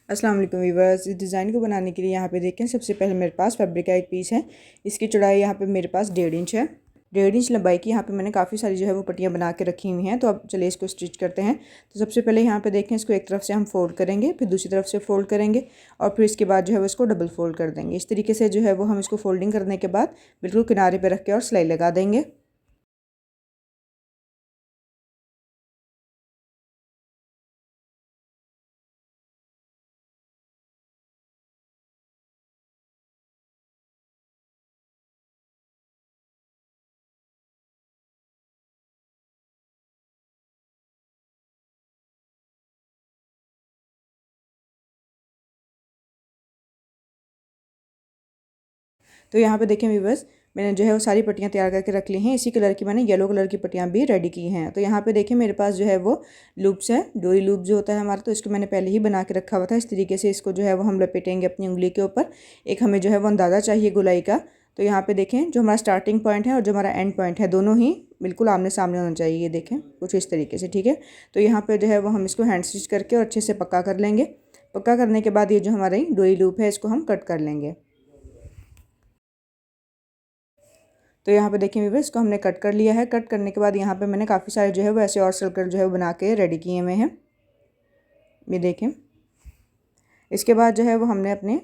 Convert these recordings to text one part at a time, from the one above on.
अस्सलाम वालेकुम वीवर्स। इस डिज़ाइन को बनाने के लिए यहाँ पे देखें, सबसे पहले मेरे पास फैब्रिक का एक पीस है। इसकी चौड़ाई यहाँ पे मेरे पास 1.5 इंच है। 1.5 इंच लंबाई की यहाँ पे मैंने काफ़ी सारी जो है वो पट्टियाँ बना के रखी हुई हैं। तो अब चलिए इसको स्टिच करते हैं। तो सबसे पहले यहाँ पे देखें, इसको एक तरफ से हम फोल्ड करेंगे, फिर दूसरी तरफ से फोल्ड करेंगे और फिर इसके बाद जो है वो इसको डबल फोल्ड कर देंगे। इस तरीके से जो है वो हम इसको फोल्डिंग करने के बाद बिल्कुल किनारे पर रख के और सिलाई लगा देंगे। तो यहाँ पे देखें व्यूवर्स, मैंने जो है वो सारी पट्टियाँ तैयार करके रख ली हैं। इसी कलर की मैंने येलो कलर की पट्टियाँ भी रेडी की हैं। तो यहाँ पे देखें, मेरे पास जो है वो लूप्स है, डोरी लूप जो होता है हमारा, तो इसको मैंने पहले ही बना के रखा हुआ था। इस तरीके से इसको जो है वो हम लपेटेंगे अपनी उंगली के ऊपर। एक हमें जो है वो अंदाज़ा चाहिए गोलाई का। तो यहाँ पे देखें, जो हमारा स्टार्टिंग पॉइंट है और जो हमारा एंड पॉइंट है, दोनों ही बिल्कुल आमने सामने होना चाहिए। ये देखें कुछ इस तरीके से, ठीक है। तो यहाँ पे जो है वो हम इसको हैंड स्टिच करके और अच्छे से पक्का कर लेंगे। पक्का करने के बाद ये जो हमारी डोरी लूप है, इसको हम कट कर लेंगे। तो यहाँ पे देखिए व्यूअर्स, इसको हमने कट कर लिया है। कट करने के बाद यहाँ पे मैंने काफ़ी सारे जो है वो ऐसे और सर्कल जो है वो बना के रेडी किए हुए हैं। ये देखें। इसके बाद जो है वो हमने अपने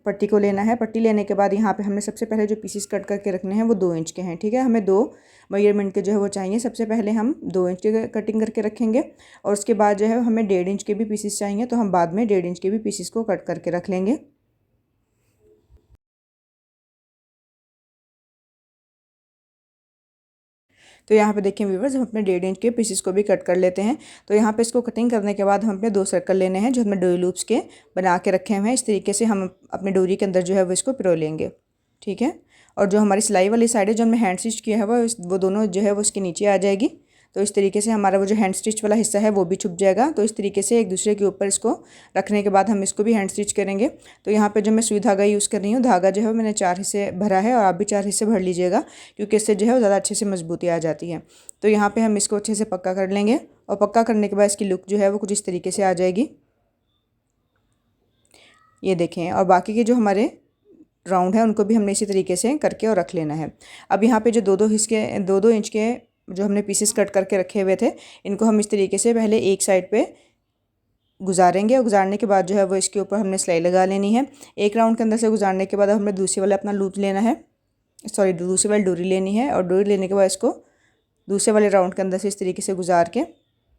पट्टी को लेना है। पट्टी लेने के बाद यहाँ पे हमने सबसे पहले जो पीसेस कट करके रखने हैं वो 2 इंच के हैं, ठीक है। हमें 2 मेजरमेंट के जो है वो चाहिए। सबसे पहले हम 2 इंच के कटिंग करके रखेंगे और उसके बाद जो है हमें 1.5 इंच के भी पीसेस चाहिए, तो हम बाद में 1.5 इंच के भी पीसेस को कट करके रख लेंगे। तो यहाँ पे देखिए व्यूवर्स, हम अपने 1.5 इंच के पीसेस को भी कट कर लेते हैं। तो यहाँ पे इसको कटिंग करने के बाद हम अपने 2 सर्कल लेने हैं जो हमने डोरी लूप्स के बना के रखे हुए हैं। इस तरीके से हम अपने डोरी के अंदर जो है वो इसको पिरो लेंगे, ठीक है। और जो हमारी सिलाई वाली साइड है, जो हमने हैंड स्टिच किया है, वो दोनों जो है वो उसके नीचे आ जाएगी। तो इस तरीके से हमारा वो जो हैंड स्टिच वाला हिस्सा है वो भी छुप जाएगा। तो इस तरीके से एक दूसरे के ऊपर इसको रखने के बाद हम इसको भी हैंड स्टिच करेंगे। तो यहाँ पे जो मैं सुई धागा यूज़ कर रही हूँ, धागा जो है मैंने 4 हिस्से भरा है और आप भी 4 हिस्से भर लीजिएगा, क्योंकि इससे जो है वो ज़्यादा अच्छे से मजबूती आ जाती है। तो यहाँ पे हम इसको अच्छे से पक्का कर लेंगे और पक्का करने के बाद इसकी लुक जो है वो कुछ इस तरीके से आ जाएगी। ये देखें। और बाकी के जो हमारे राउंड है उनको भी हमने इसी तरीके से करके और रख लेना है। अब यहाँ पे जो 2-2 इंच के जो हमने पीसेस कट करके रखे हुए थे, इनको हम इस तरीके से पहले एक साइड पे गुजारेंगे और गुजारने के बाद जो है वो इसके ऊपर हमने सिलाई लगा लेनी है। एक राउंड के अंदर से गुजारने के बाद हमने दूसरे वाला अपना लूप लेना है, सॉरी दूसरी वाली डोरी लेनी है। और डोरी लेने के बाद इसको दूसरे वाले राउंड के अंदर से इस तरीके से गुजार के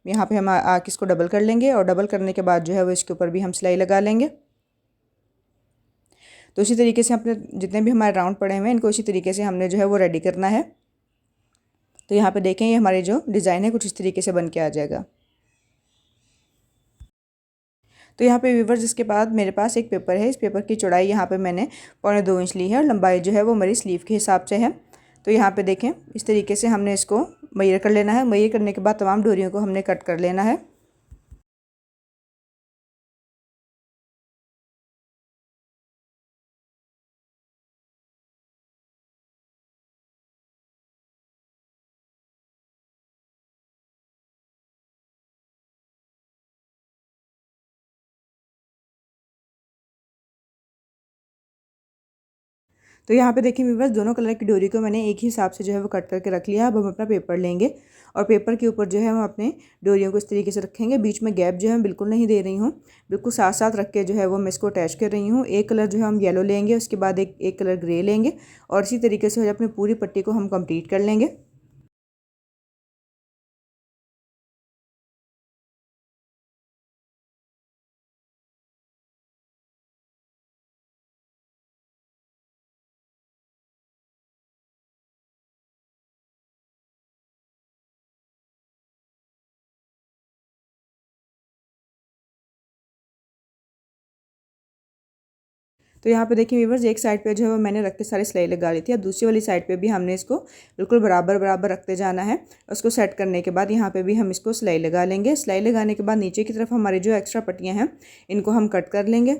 यहाँ पे हम आके इसको डबल कर लेंगे और डबल करने के बाद जो है वो इसके ऊपर भी हम सिलाई लगा लेंगे। तो इसी तरीके से अपने जितने भी हमारे राउंड पड़े हुए हैं, इनको इसी तरीके से हमने जो है वो रेडी करना है। तो यहाँ पे देखें, ये हमारे जो डिज़ाइन है कुछ इस तरीके से बन के आ जाएगा। तो यहाँ पे व्यूवर्स, इसके बाद मेरे पास एक पेपर है। इस पेपर की चौड़ाई यहाँ पे मैंने 1.25 इंच ली है और लंबाई जो है वो मेरी स्लीव के हिसाब से है। तो यहाँ पे देखें, इस तरीके से हमने इसको मेजर कर लेना है। मेजर करने के बाद तमाम डोरियों को हमने कट कर लेना है। तो यहाँ पे देखिए व्यूअर्स, दोनों कलर की डोरी को मैंने एक ही हिसाब से जो है वो कट करके रख लिया। अब हम अपना पेपर लेंगे और पेपर के ऊपर जो है हम अपने डोरियों को इस तरीके से रखेंगे। बीच में गैप जो है बिल्कुल नहीं दे रही हूँ, बिल्कुल साथ साथ रख के जो है वो मैं इसको अटैच कर रही हूँ। एक कलर जो है हम येलो लेंगे, उसके बाद एक कलर ग्रे लेंगे और इसी तरीके से अपनी पूरी पट्टी को हम कंप्लीट कर लेंगे। तो यहाँ पे देखिए व्यूअर्स, एक साइड पे जो है वो मैंने रख के सारी सिलाई लगा ली थी। अब दूसरी वाली साइड पे भी हमने इसको बिल्कुल बराबर बराबर रखते जाना है। उसको सेट करने के बाद यहाँ पे भी हम इसको सिलाई लगा लेंगे। सिलाई लगाने के बाद नीचे की तरफ हमारी जो एक्स्ट्रा पट्टियाँ हैं, इनको हम कट कर लेंगे।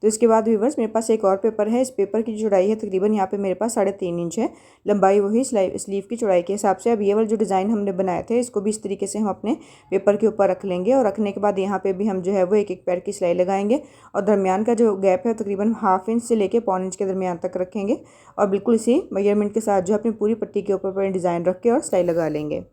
तो इसके बाद व्यूवर्स मेरे पास एक और पेपर है। इस पेपर की चौड़ाई है तकरीबन यहाँ पे मेरे पास 3.5 इंच है, लंबाई वही स्लीव की चौड़ाई के हिसाब से। अब ये वाला जो डिज़ाइन हमने बनाए थे इसको भी इस तरीके से हम अपने पेपर के ऊपर रख लेंगे, और रखने के बाद यहाँ पे भी हम जो है वो एक एक पैर की सिलाई लगाएंगे, और दरमियान का जो गैप है तकरीबन 1/2 इंच से लेके 1 इंच के दरमियान तक रखेंगे, और बिल्कुल इसी मेजरमेंट के साथ जो अपनी पूरी पट्टी के ऊपर डिज़ाइन रख के और सिलाई लगा लेंगे।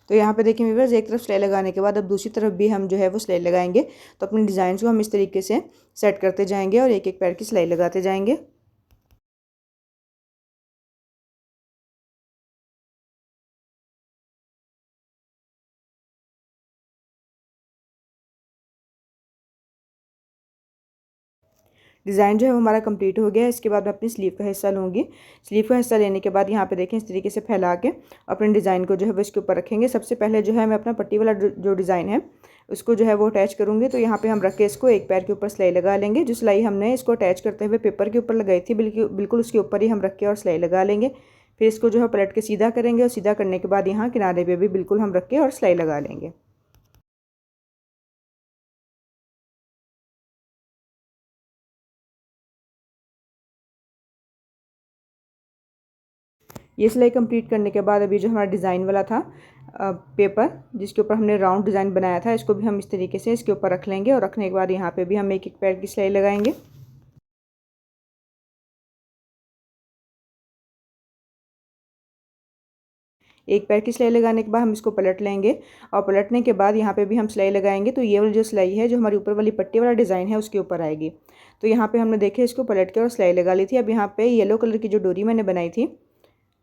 तो यहाँ पे देखिए व्यूअर्स, एक तरफ सिलाई लगाने के बाद अब दूसरी तरफ भी हम जो है वो सिलाई लगाएंगे। तो अपने डिज़ाइन को हम इस तरीके से सेट करते जाएंगे और एक एक पैर की सिलाई लगाते जाएंगे। डिज़ाइन जो है वो हमारा कंप्लीट हो गया है। इसके बाद मैं अपनी स्लीव का हिस्सा लूँगी। स्लीव का हिस्सा लेने के बाद यहाँ पे देखें इस तरीके से फैला के अपने डिज़ाइन को जो है वो इसके ऊपर रखेंगे। सबसे पहले जो है मैं अपना पट्टी वाला जो डिज़ाइन है उसको जो है वो अटैच करूँगी। तो यहाँ पे हम रख के इसको एक पैर के ऊपर सिलाई लगा लेंगे। जो सिलाई हमने इसको अटैच करते हुए पेपर के ऊपर लगाई थी बिल्कुल उसके ऊपर ही हम रख के और सिलाई लगा लेंगे। फिर इसको जो है पलट के सीधा करेंगे, और सीधा करने के बाद यहाँ किनारे पे भी बिल्कुल हम रख के और सिलाई लगा लेंगे। ये सिलाई कंप्लीट करने के बाद अभी जो हमारा डिज़ाइन वाला था पेपर जिसके ऊपर हमने राउंड डिज़ाइन बनाया था, इसको भी हम इस तरीके से इसके ऊपर रख लेंगे, और रखने के बाद यहाँ पे भी हम एक एक पैर की सिलाई लगाएंगे। एक पैर की सिलाई लगाने के बाद हम इसको पलट लेंगे, और पलटने के बाद यहाँ पे भी हम सिलाई लगाएंगे। तो ये वाली जो सिलाई है जो हमारी ऊपर वाली पट्टी वाला डिज़ाइन है उसके ऊपर आएगी। तो यहाँ पे हमने देखे इसको पलट के और सिलाई लगा ली थी। अब यहाँ पे येलो कलर की जो डोरी मैंने बनाई थी,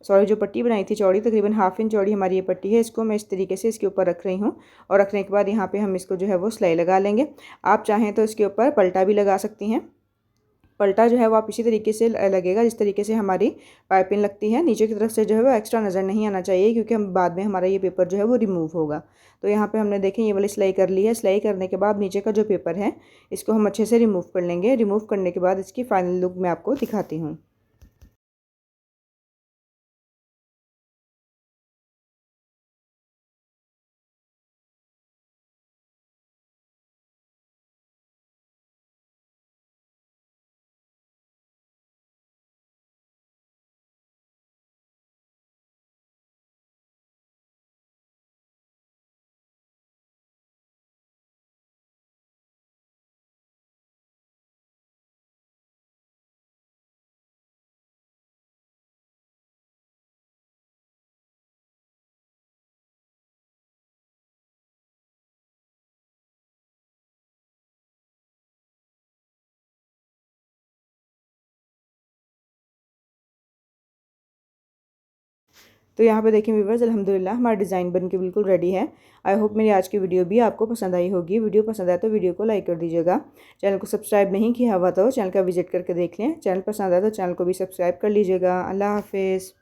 सॉरी जो पट्टी बनाई थी चौड़ी, तकरीबन 1/2 इंच चौड़ी हमारी ये पट्टी है, इसको मैं इस तरीके से इसके ऊपर रख रही हूँ, और रखने के बाद यहाँ पे हम इसको जो है वो सिलाई लगा लेंगे। आप चाहें तो इसके ऊपर पलटा भी लगा सकती हैं। पलटा जो है वो आप इसी तरीके से लगेगा जिस तरीके से हमारी पाइपिंग लगती है। नीचे की तरफ से जो है वो एक्स्ट्रा नज़र नहीं आना चाहिए, क्योंकि हम बाद में हमारा ये पेपर जो है वो रिमूव होगा। तो यहाँ पे हमने देखें ये वाली सिलाई कर ली है। सिलाई करने के बाद नीचे का जो पेपर है इसको हम अच्छे से रिमूव कर लेंगे। रिमूव करने के बाद इसकी फाइनल लुक मैं आपको दिखाती हूँ। तो यहाँ पे देखिए व्यूअर्स, अल्हम्दुलिल्लाह हमारा डिज़ाइन बन के बिल्कुल रेडी है। आई होप मेरी आज की वीडियो भी आपको पसंद आई होगी। वीडियो पसंद आए तो वीडियो को लाइक कर दीजिएगा। चैनल को सब्सक्राइब नहीं किया हुआ तो चैनल का विजिट करके देख लें। चैनल पसंद आए तो चैनल को भी सब्सक्राइब कर लीजिएगा। अल्लाह हाफिज़।